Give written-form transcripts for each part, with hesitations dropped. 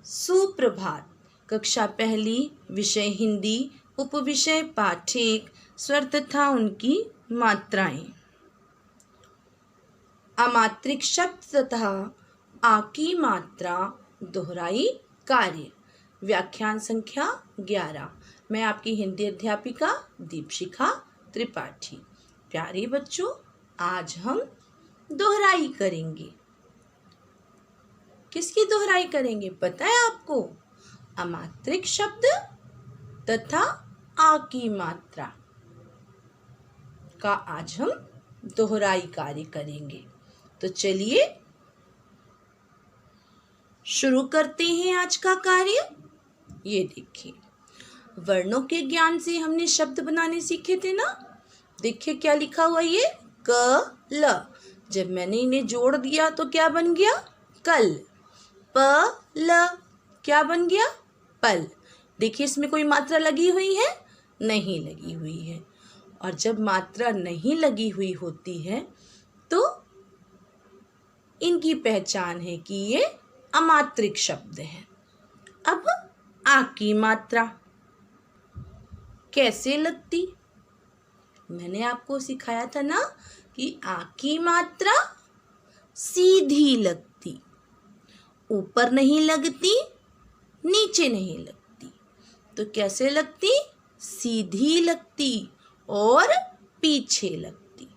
सुप्रभात। कक्षा पहली, विषय हिंदी, उपविषय पाठ 1, स्वर तथा उनकी मात्राएं। अमात्रिक शब्द तथा आ की मात्रा दोहराई कार्य। व्याख्यान संख्या 11। मैं आपकी हिंदी अध्यापिका दीपशिखा त्रिपाठी। प्यारे बच्चों, आज हम दोहराई करेंगे। किसकी दोहराई करेंगे पता है आपको? अमात्रिक शब्द तथा आ की मात्रा का आज हम दोहराई कार्य करेंगे। तो चलिए शुरू करते हैं आज का कार्य। ये देखिए, वर्णों के ज्ञान से हमने शब्द बनाने सीखे थे ना। देखिए क्या लिखा हुआ, ये क ल। जब मैंने इन्हें जोड़ दिया तो क्या बन गया? कल। प ल क्या बन गया? पल। देखिए इसमें कोई मात्रा लगी हुई है? नहीं लगी हुई है। और जब मात्रा नहीं लगी हुई होती है तो इनकी पहचान है कि ये अमात्रिक शब्द है। अब आ की मात्रा कैसे लगती? मैंने आपको सिखाया था ना कि आ की मात्रा सीधी लगती, ऊपर नहीं लगती, नीचे नहीं लगती। तो कैसे लगती? सीधी लगती और पीछे लगती।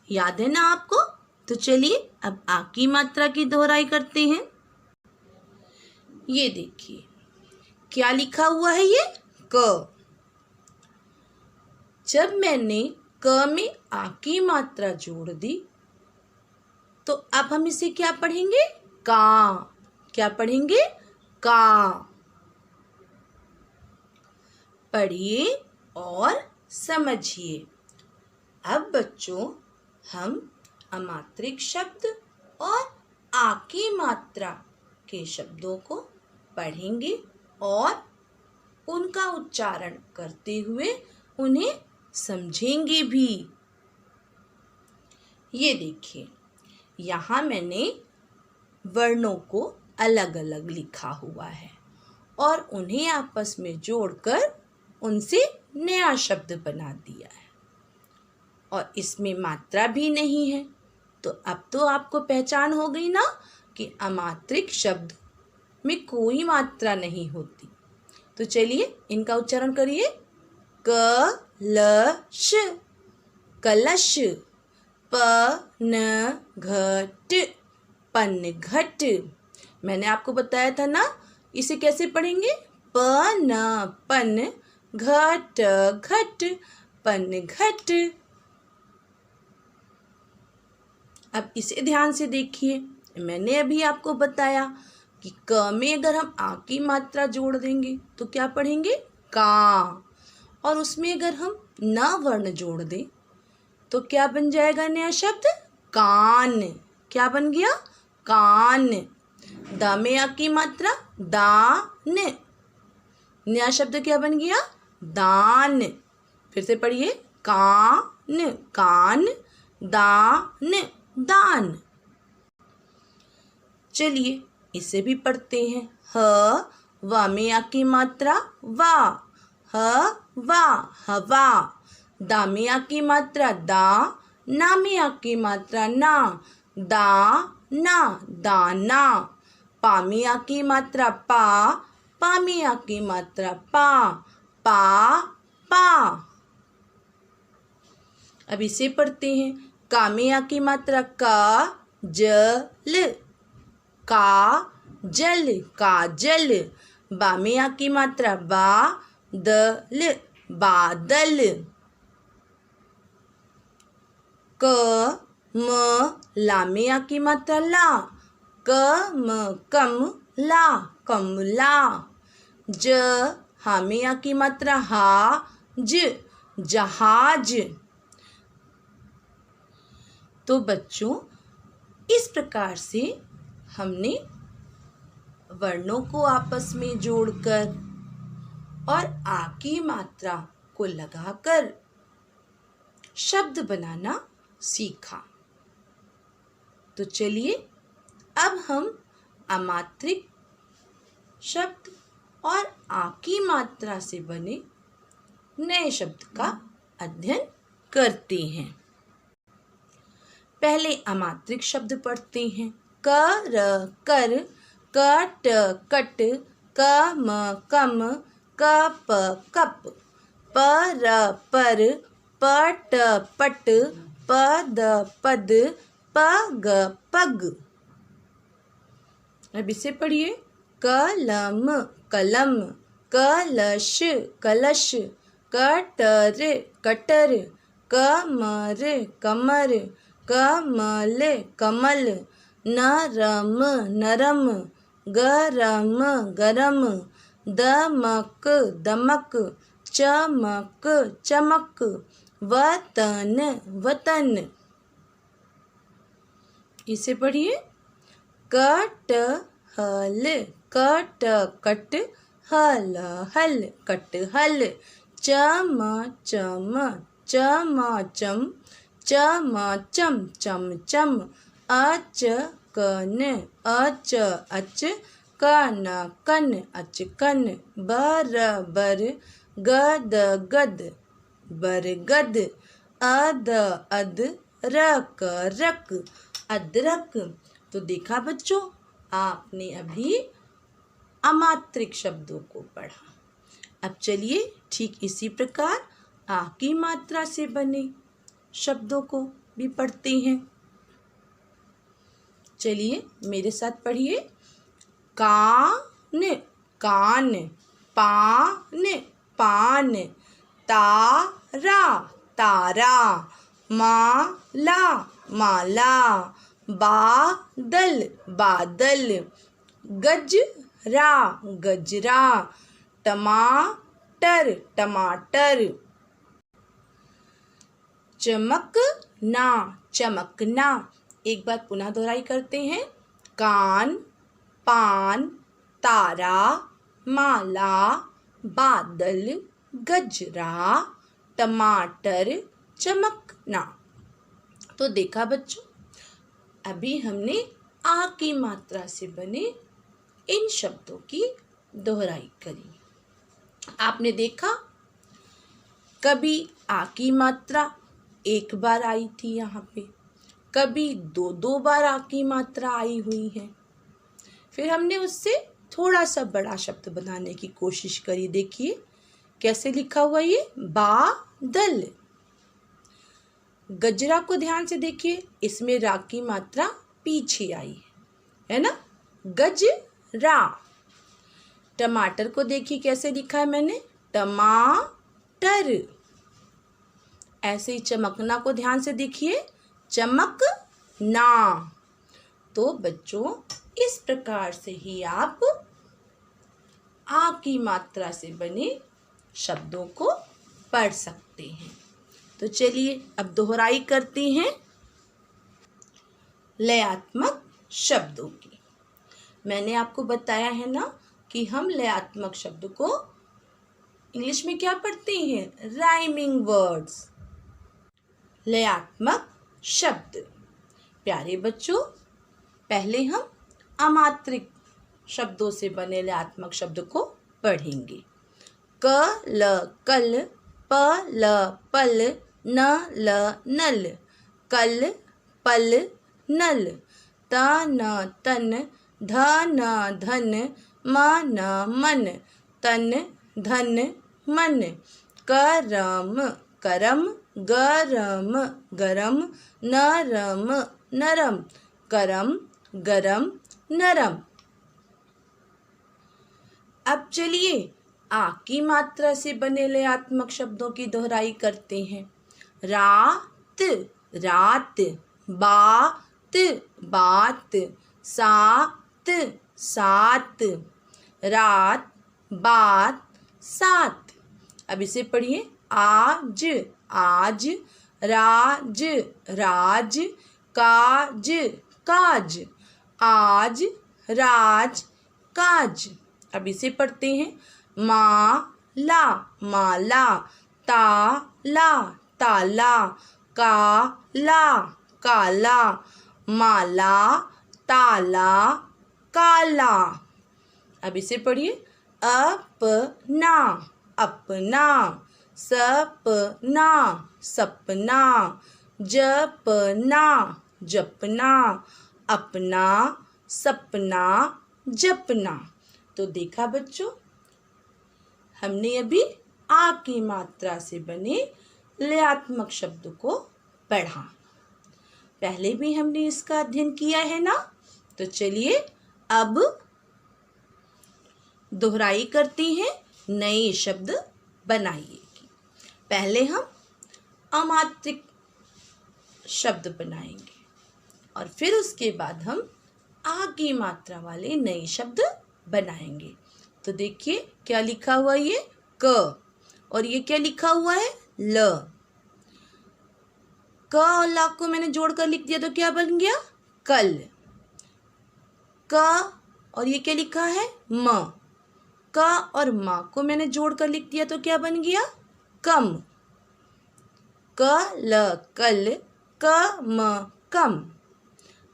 याद है ना आपको? तो चलिए अब आ की मात्रा की दोहराई करते हैं। ये देखिए क्या लिखा हुआ है, ये क। जब मैंने क में आ की मात्रा जोड़ दी तो अब हम इसे क्या पढ़ेंगे? का। क्या पढ़ेंगे? का। पढ़िए और समझिए। अब बच्चों हम अमात्रिक शब्द और आ की मात्रा के शब्दों को पढ़ेंगे और उनका उच्चारण करते हुए उन्हें समझेंगे भी। ये देखिए, यहाँ मैंने वर्णों को अलग अलग लिखा हुआ है और उन्हें आपस में जोड़कर उनसे नया शब्द बना दिया है। और इसमें मात्रा भी नहीं है। तो अब तो आपको पहचान हो गई ना कि अमात्रिक शब्द में कोई मात्रा नहीं होती। तो चलिए इनका उच्चारण करिए। कलश, कलश। पनघट, पनघट। मैंने आपको बताया था ना इसे कैसे पढ़ेंगे? पन, पन, घट, घट, पनघट। अब इसे ध्यान से देखिए। मैंने अभी आपको बताया कि क में अगर हम आ की मात्रा जोड़ देंगे तो क्या पढ़ेंगे? का। और उसमें अगर हम न वर्ण जोड़ दें तो क्या बन जाएगा नया शब्द? कान। क्या बन गया? कान। द में आ की मात्रा दान। नया शब्द क्या बन गया? दान। फिर से पढ़िए। कान, कान, दान, दान। चलिए इसे भी पढ़ते हैं। ह व में आ की मात्रा वा, ह वा, हवा। दा में आ की मात्रा दा, ना में आ की मात्रा ना, दा ना, दाना। पा में आ की मात्रा पा, पा में आ की मात्रा पा, पा, पा। अब इसे पढ़ते हैं। का में आ की मात्रा का, जल, का जल, काजल। बा में आ की मात्रा बा, दल, बादल। क म ला में आ की मात्रा ला, क म कम ला, कमला। ज हा में आ की मात्रा हा, ज, जहाज। तो बच्चों इस प्रकार से हमने वर्णों को आपस में जोड़कर और आ की मात्रा को लगाकर शब्द बनाना सीखा। तो चलिए अब हम अमात्रिक शब्द और आ की मात्रा से बने नए शब्द का अध्ययन करते हैं। पहले अमात्रिक शब्द पढ़ते हैं। कर, कर, कट, कट, कम, कम, कप, कप, पर, पर, पट, पट, पद, पद, पग, पग। अब इसे पढ़िए। कलम, कलम, कलश, कलश, कटर, कटर, कमर, कमर, कमल, कमल, नरम, नरम, गरम, गरम, दमक, दमक, चमक, चमक, वतन, वतन। इसे पढ़िए। कटहल, कट, कट, हल, हल, कटहल, चम, चम, चमाचम, चमाचम, चमचम, अचकन, अच, अच, कन, कन, अचकन, बरबर, गद, गद, बरगद, अद, अद, रक, रक, अदरक। तो देखा बच्चों, आपने अभी अमात्रिक शब्दों को पढ़ा। अब चलिए ठीक इसी प्रकार आ की मात्रा से बने शब्दों को भी पढ़ते हैं। चलिए मेरे साथ पढ़िए। कान, कान, पान, पान, तारा, तारा, माला, माला, बादल, बादल, गजरा, गजरा, टमाटर, टमाटर, चमकना, चमकना। एक बार पुनः दोहराई करते हैं। कान, पान, तारा, माला, बादल, गजरा, टमाटर, चमकना। तो देखा बच्चों, अभी हमने आ की मात्रा से बने इन शब्दों की दोहराई करी। आपने देखा कभी आ की मात्रा एक बार आई थी यहाँ पे, कभी दो दो बार आ की मात्रा आई हुई है। फिर हमने उससे थोड़ा सा बड़ा शब्द बनाने की कोशिश करी। देखिए कैसे लिखा हुआ ये, बादल। गजरा को ध्यान से देखिए, इसमें रा की मात्रा पीछे आई है ना, गजरा। टमाटर को देखिए कैसे लिखा है मैंने, टमाटर। ऐसे ही चमकना को ध्यान से देखिए, चमकना। तो बच्चों इस प्रकार से ही आप आ की मात्रा से बने शब्दों को पढ़ सकते हैं। तो चलिए अब दोहराई करते हैं लयात्मक शब्दों की। मैंने आपको बताया है ना कि हम लयात्मक शब्द को इंग्लिश में क्या पढ़ते हैं, राइमिंग वर्ड्स। लयात्मक शब्द। प्यारे बच्चों, पहले हम अमात्रिक शब्दों से बने लयात्मक शब्द को पढ़ेंगे। कल, कल, पल, पल, नल, नल, कल, पल, नल, तन, तन, धन, धन, मन, मन, तन, धन, मन, करम, करम, गरम, गरम, नरम, नरम, करम, गरम, नरम। अब चलिए आ की मात्रा से बने लयात्मक शब्दों की दोहराई करते हैं। रात, रात, बात, बात, सात, सात, रात, बात, सात। अब इसे पढ़िए। आज, आज, राज, राज, काज, काज, आज, राज, काज। अब इसे पढ़ते हैं। माला, माला, ताला, ताला, काला, काला, माला, ताला, काला। अब इसे पढ़िए, अपना, अपना, सपना, सपना, जपना, जपना, अपना, सपना, जपना। तो देखा बच्चों, हमने अभी आ की मात्रा से बने लयात्मक शब्द को पढ़ा। पहले भी हमने इसका अध्ययन किया है ना। तो चलिए अब दोहराई करते हैं, नए शब्द बनाइए। पहले हम अमात्रिक शब्द बनाएंगे और फिर उसके बाद हम आ की मात्रा वाले नए शब्द बनाएंगे। तो देखिए क्या लिखा हुआ है, ये क, और ये क्या लिखा हुआ है, ल। क और ला को मैंने जोड़कर लिख दिया तो क्या बन गया, कल। क और ये क्या लिखा है, म। क और म को मैंने जोड़कर लिख दिया तो क्या बन गया, कम। क ल कल, क म कम।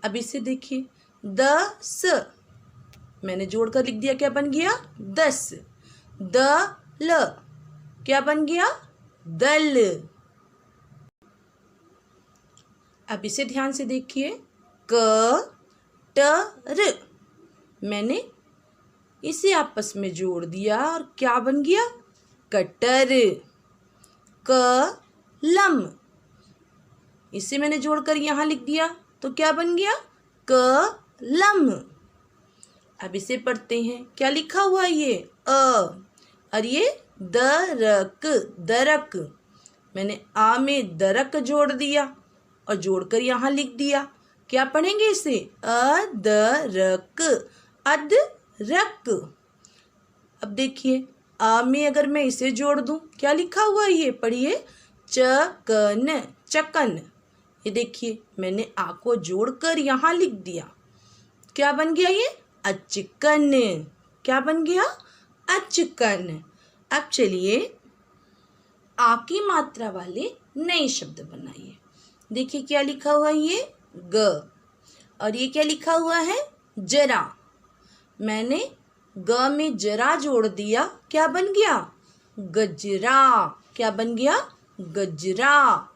अब इसे देखिए, दस मैंने जोड़कर लिख दिया, क्या बन गया, दस। द ल क्या बन गया, दल। अब इसे ध्यान से देखिए, क ट र मैंने इसे आपस में जोड़ दिया और क्या बन गया, कटर। क लम इसे मैंने जोड़कर यहाँ लिख दिया तो क्या बन गया, क लम। अब इसे पढ़ते हैं, क्या लिखा हुआ है, ये और ये दरक, दरक। मैंने आ में दरक जोड़ दिया और जोड़कर यहाँ लिख दिया, क्या पढ़ेंगे इसे, अदरक, अदरक। अब देखिए, आ में अगर मैं इसे जोड़ दूं, क्या लिखा हुआ है, ये पढ़िए, चकन, चकन। ये देखिए मैंने आ को जोड़कर यहाँ लिख दिया, क्या बन गया, ये अचकन। क्या बन गया, अचकन। अब चलिए आ की मात्रा वाले नए शब्द बनाइए। देखिए क्या लिखा हुआ है, ये ग, और ये क्या लिखा हुआ है, जरा। मैंने ग में जरा जोड़ दिया, क्या बन गया, गजरा। क्या बन गया, गजरा।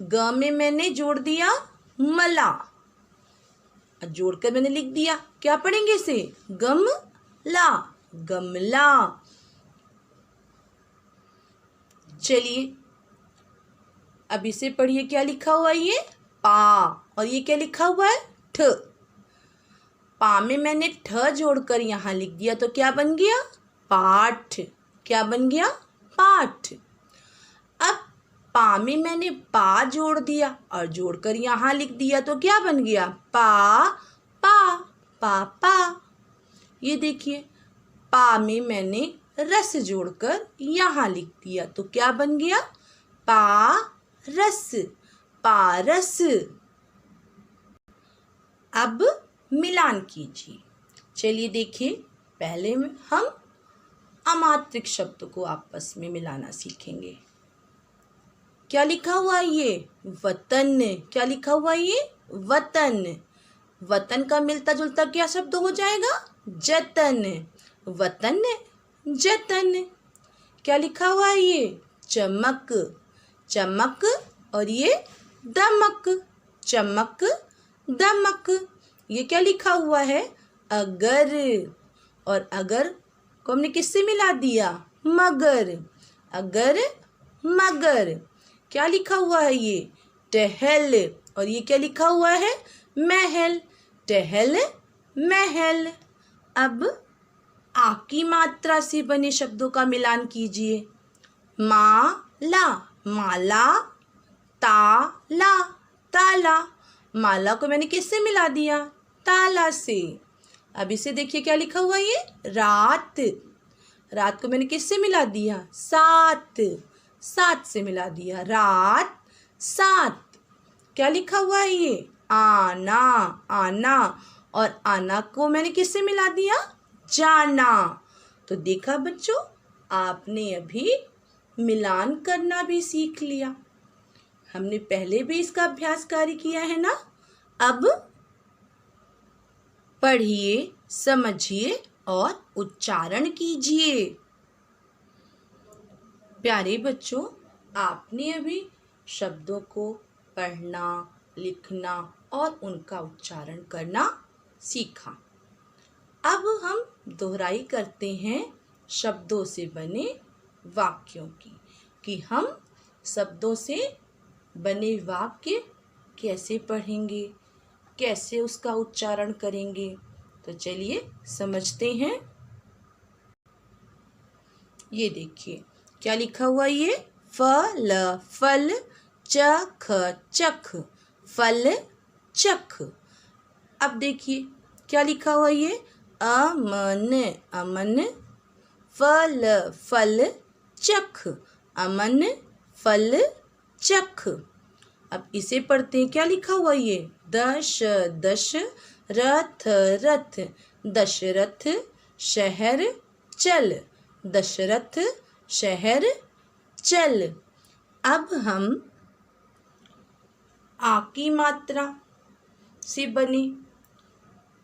ग में मैंने जोड़ दिया मला, जोड़कर मैंने लिख दिया, क्या पढ़ेंगे इसे, गमला, गमला। चलिए अब इसे पढ़िए, क्या लिखा हुआ है, ये पा, और ये क्या लिखा हुआ है, ठ। पा में मैंने ठ जोड़कर यहाँ लिख दिया तो क्या बन गया, पाठ। क्या बन गया, पाठ। अब पा में मैंने पा जोड़ दिया और जोड़कर यहाँ लिख दिया तो क्या बन गया, पा, पा, पापा। ये देखिए, पा में मैंने रस जोड़कर यहाँ लिख दिया तो क्या बन गया, पा रस, पारस। अब मिलान कीजिए। चलिए देखिए, पहले में हम अमात्रिक शब्द को आपस में मिलाना सीखेंगे। क्या लिखा हुआ है, ये वतन। क्या लिखा हुआ है, ये वतन। वतन का मिलता जुलता क्या शब्द हो जाएगा, जतन। वतन, जतन। क्या लिखा हुआ है, ये चमक, चमक, और ये दमक, चमक, दमक। ये क्या लिखा हुआ है, अगर, और अगर को हमने किससे मिला दिया, मगर, अगर, मगर। क्या लिखा हुआ है, ये टहल, और ये क्या लिखा हुआ है, महल, टहल, महल। अब आ की मात्रा से बने शब्दों का मिलान कीजिए। माला, माला, ताला, ताला। माला को मैंने किससे मिला दिया, ताला से। अब इसे देखिए क्या लिखा हुआ है, ये रात। रात को मैंने किससे मिला दिया, सात, सात से मिला दिया, रात, सात। क्या लिखा हुआ है, ये आना, आना, और आना को मैंने किससे मिला दिया, जाना। तो देखा बच्चों, आपने अभी मिलान करना भी सीख लिया। हमने पहले भी इसका अभ्यास कार्य किया है ना। अब पढ़िए, समझिए और उच्चारण कीजिए। प्यारे बच्चों, आपने अभी शब्दों को पढ़ना, लिखना और उनका उच्चारण करना सीखा। अब हम दोहराई करते हैं शब्दों से बने वाक्यों की, कि हम शब्दों से बने वाक्य कैसे पढ़ेंगे, कैसे उसका उच्चारण करेंगे। तो चलिए समझते हैं। ये देखिए क्या लिखा हुआ, ये फल फल, चख चख, फल चख। अब देखिए क्या लिखा हुआ, ये अमन अमन, फल फल चख, अमन फल चख। अब इसे पढ़ते हैं, क्या लिखा हुआ, ये दश दश, रथ रथ, दशरथ शहर चल, दशरथ शहर चल। अब हम आ की मात्रा से बने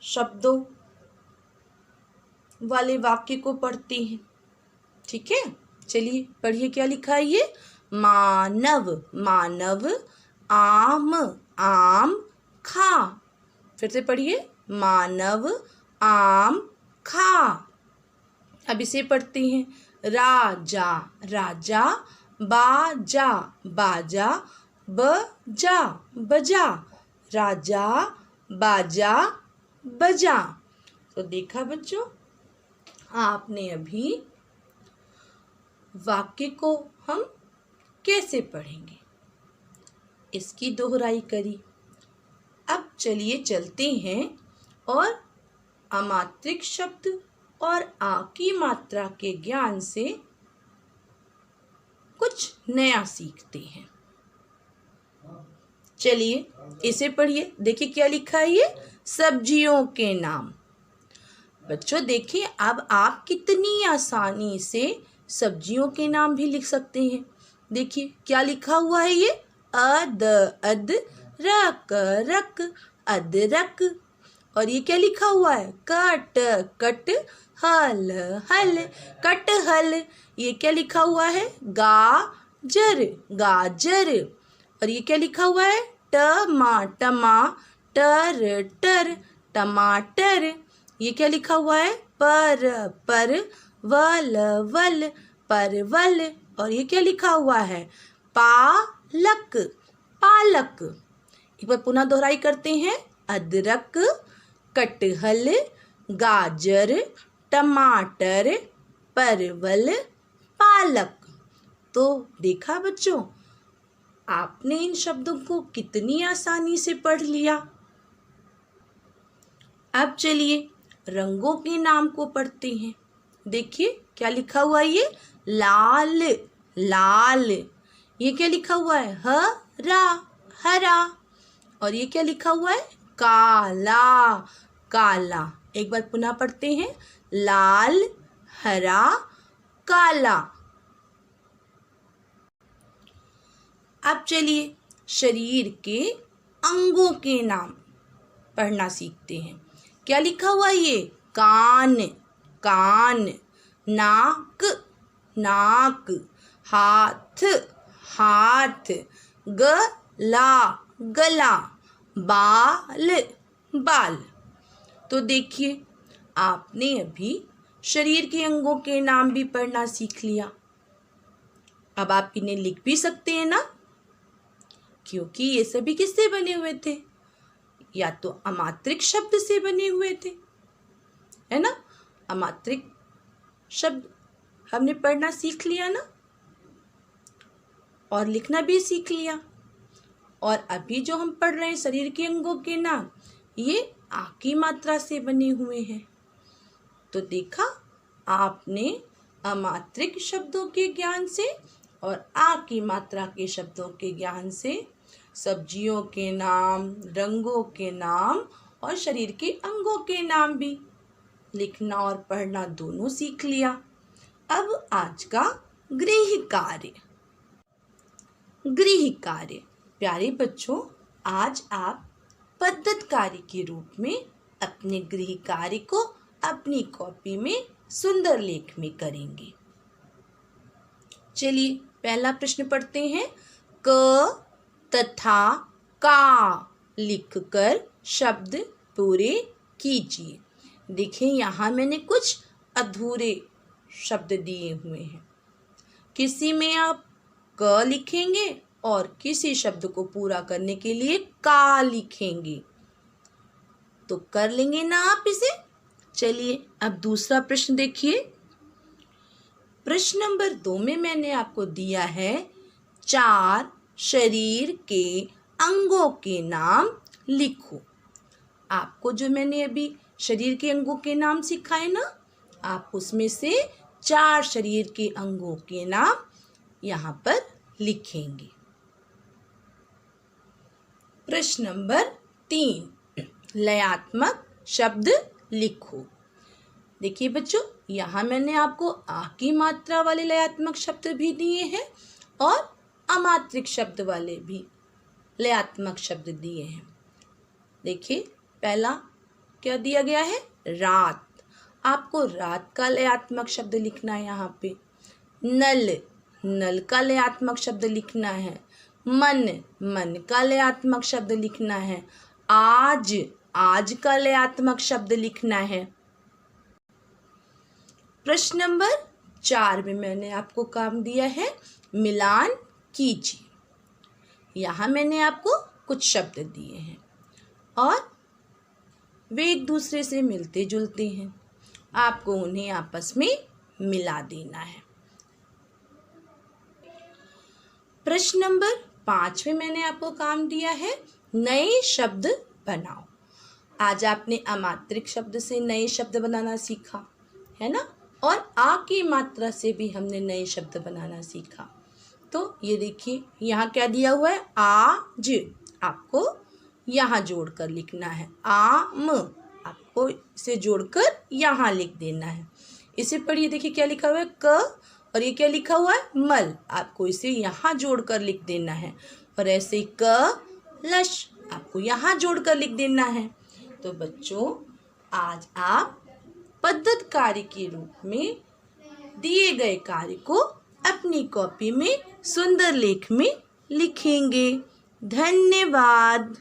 शब्दों वाले वाक्य को पढ़ते हैं। ठीक है, चलिए पढ़िए क्या लिखा है, ये मानव मानव, आम आम खा। फिर से पढ़िए, मानव आम खा। अब इसे पढ़ते हैं, राजा राजा, बाजा बाजा, बजा बजा, राजा बाजा बजा। तो देखा बच्चों, आपने अभी वाक्य को हम कैसे पढ़ेंगे इसकी दोहराई करी। अब चलिए चलते हैं और अमात्रिक शब्द और आ की मात्रा के ज्ञान से कुछ नया सीखते हैं। चलिए इसे पढ़िए, देखिए क्या लिखा है, ये सब्जियों के नाम। बच्चों देखिए, अब आप कितनी आसानी से सब्जियों के नाम भी लिख सकते हैं। देखिए क्या लिखा हुआ है, ये अद अद, रक रक, अदरक। और ये क्या लिखा हुआ है, कट कट, हल हल, कटहल। ये क्या लिखा हुआ है, गाजर गाजर। और ये क्या लिखा हुआ है, टमा टर, टमाटर। ये क्या लिखा हुआ है, पर, वल, परवल। और ये क्या लिखा हुआ है, पालक, पालक। एक बार पुनः दोहराई करते हैं, अदरक, कटहल, गाजर, टमाटर, परवल, पालक। तो देखा बच्चों, आपने इन शब्दों को कितनी आसानी से पढ़ लिया। अब चलिए रंगों के नाम को पढ़ते हैं। देखिए क्या लिखा हुआ है, ये लाल लाल। ये क्या लिखा हुआ है, हरा हरा। और ये क्या लिखा हुआ है, काला काला। एक बार पुनः पढ़ते हैं, लाल हरा काला। अब चलिए शरीर के अंगों के नाम पढ़ना सीखते हैं। क्या लिखा हुआ है, ये कान कान, नाक नाक, हाथ हाथ, गला गला, बाल बाल। तो देखिए आपने अभी शरीर के अंगों के नाम भी पढ़ना सीख लिया। अब आप इन्हें लिख भी सकते हैं ना, क्योंकि ये सभी किससे बने हुए थे, या तो अमात्रिक शब्द से बने हुए थे, है ना। अमात्रिक शब्द हमने पढ़ना सीख लिया ना, और लिखना भी सीख लिया। और अभी जो हम पढ़ रहे हैं शरीर के अंगों के नाम, ये आ की मात्रा से बने हुए हैं। तो देखा, आपने अमात्रिक शब्दों के ज्ञान से और आ की मात्रा के शब्दों के ज्ञान से सब्जियों के नाम, रंगों के नाम और शरीर के अंगों के नाम भी लिखना और पढ़ना दोनों सीख लिया। अब आज का गृह कार्य। गृह कार्य, प्यारे बच्चों, आज आप पद्धत कार्य के रूप में अपने गृह कार्य को अपनी कॉपी में सुंदर लेख में करेंगे। चलिए पहला प्रश्न पढ़ते हैं। क तथा का लिखकर शब्द पूरे कीजिए। देखिए यहाँ मैंने कुछ अधूरे शब्द दिए हुए हैं। किसी में आप क लिखेंगे और किसी शब्द को पूरा करने के लिए का लिखेंगे। तो कर लेंगे ना आप इसे। चलिए अब दूसरा प्रश्न देखिए। प्रश्न नंबर 2 में मैंने आपको दिया है 4 शरीर के अंगों के नाम लिखो। आपको जो मैंने अभी शरीर के अंगों के नाम सिखाए ना, आप उसमें से 4 शरीर के अंगों के नाम यहाँ पर लिखेंगे। प्रश्न नंबर 3 लयात्मक शब्द लिखो। देखिए बच्चों, यहाँ मैंने आपको आ की मात्रा वाले लयात्मक शब्द भी दिए हैं और अमात्रिक शब्द वाले भी लयात्मक शब्द दिए हैं। देखिए पहला क्या दिया गया है, रात। आपको रात का लयात्मक शब्द लिखना है यहाँ पे। नल, नल का लयात्मक शब्द लिखना है। मन, मन का लयात्मक शब्द लिखना है। आज, आज का लयात्मक शब्द लिखना है। प्रश्न नंबर 4 में मैंने आपको काम दिया है मिलान कीजिए। यहाँ मैंने आपको कुछ शब्द दिए हैं और वे एक दूसरे से मिलते जुलते हैं। आपको उन्हें आपस में मिला देना है। प्रश्न नंबर 5 में मैंने आपको काम दिया है नए शब्द बनाओ। आज आपने अमात्रिक शब्द से नए शब्द बनाना सीखा है ना, और आ की मात्रा से भी हमने नए शब्द बनाना सीखा। तो ये देखिए यहाँ क्या दिया हुआ है, आज। आपको यहाँ जोड़कर लिखना है। आम, आपको इसे जोड़कर यहाँ लिख देना है। इसे पढ़िए, देखिए क्या लिखा हुआ है, क, और ये क्या लिखा हुआ है, मल। आपको इसे यहाँ जोड़कर लिख देना है। और ऐसे ही क लश, आपको यहाँ जोड़कर लिख देना है। तो बच्चों, आज आप पद्धत कार्य के रूप में दिए गए कार्य को अपनी कॉपी में सुंदर लेख में लिखेंगे। धन्यवाद।